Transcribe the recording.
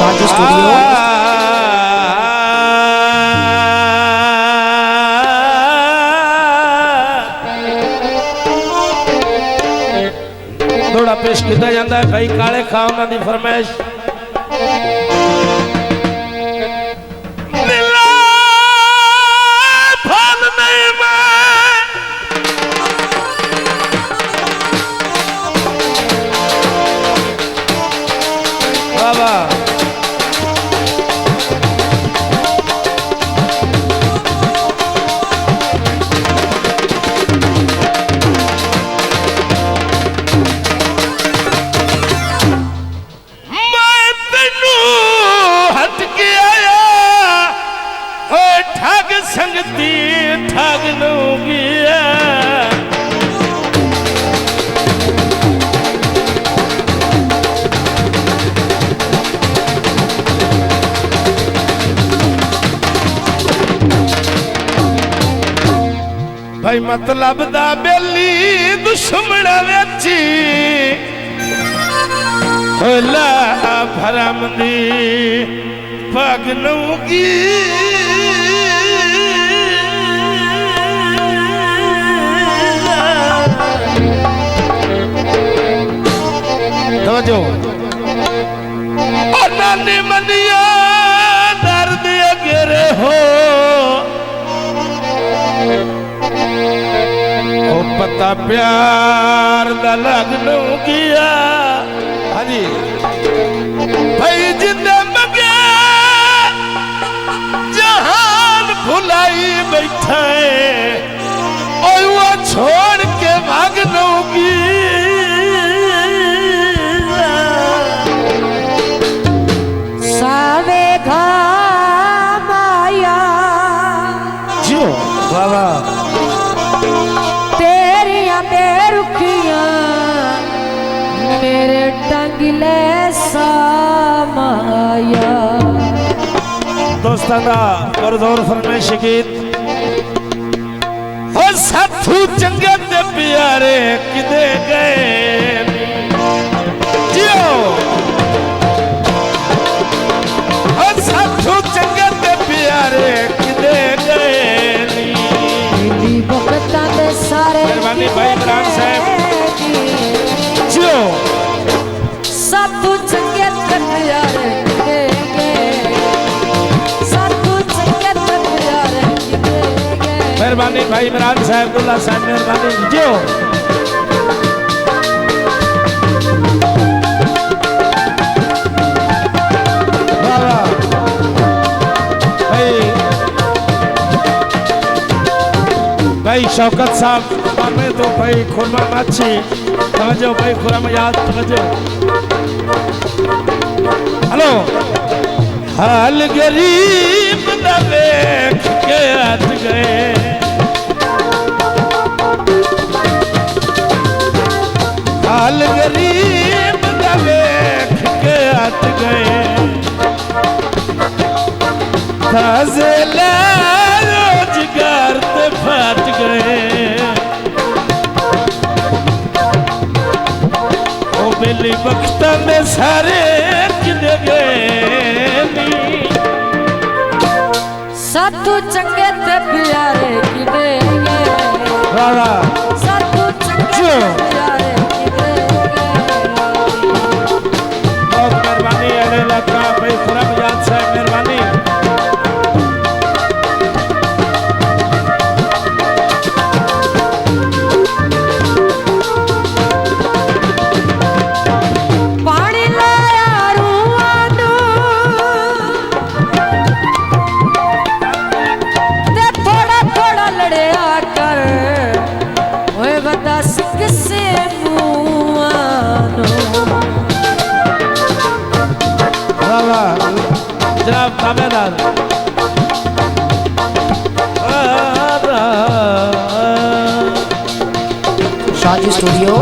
शादी स्टूडियो। थोड़ा पेश किया जाता है भाई काले खां उन्होंने फरमाइश संगती ठग लूंगी भाई मतलब दा बेली दुश्मन वेची होला भरम दी पग लूंगी जो और नानी मनिया दर्द गिरे हो ओ पता प्यार दा लग लूंगिया हाँ जी भाई जिंदे मगे जहान भुलाई बैठा है और वो छोड़ के भाग लूंगी तेरिया बेरुखियां मेरे टंगले सामाया दोस्तां दा और जोर फरमाइश गीत हो साथू चंगे ते प्यारे किदे गए जियो हो साथू चंगे ते प्यारे किदे गए सारे मेहरबानी भाई इमरान साहब जो सब चंगे प्यारे मेहरबानी भाई इमरान साहब अब्दुल्ला साहब मेहरबानी जो भाई शौकत साहब हमें तो भाई खुरमा माछी समझो भाई खुरमा याद समझो हेलो हाल गरीब दा देख के हट गए हाल गरीब दा देख के हट गए ताजे रोजगार ते फट गए ओ बेली वक्त में सारे किदे गए सब चंगे ते प्यारे किदे वाह सब चंगे प्यारे किदे बहुत मेहरबानी अले लका भाई खुरम याद साहब मेहरबानी जनाब ताबेदार शादी स्टूडियो।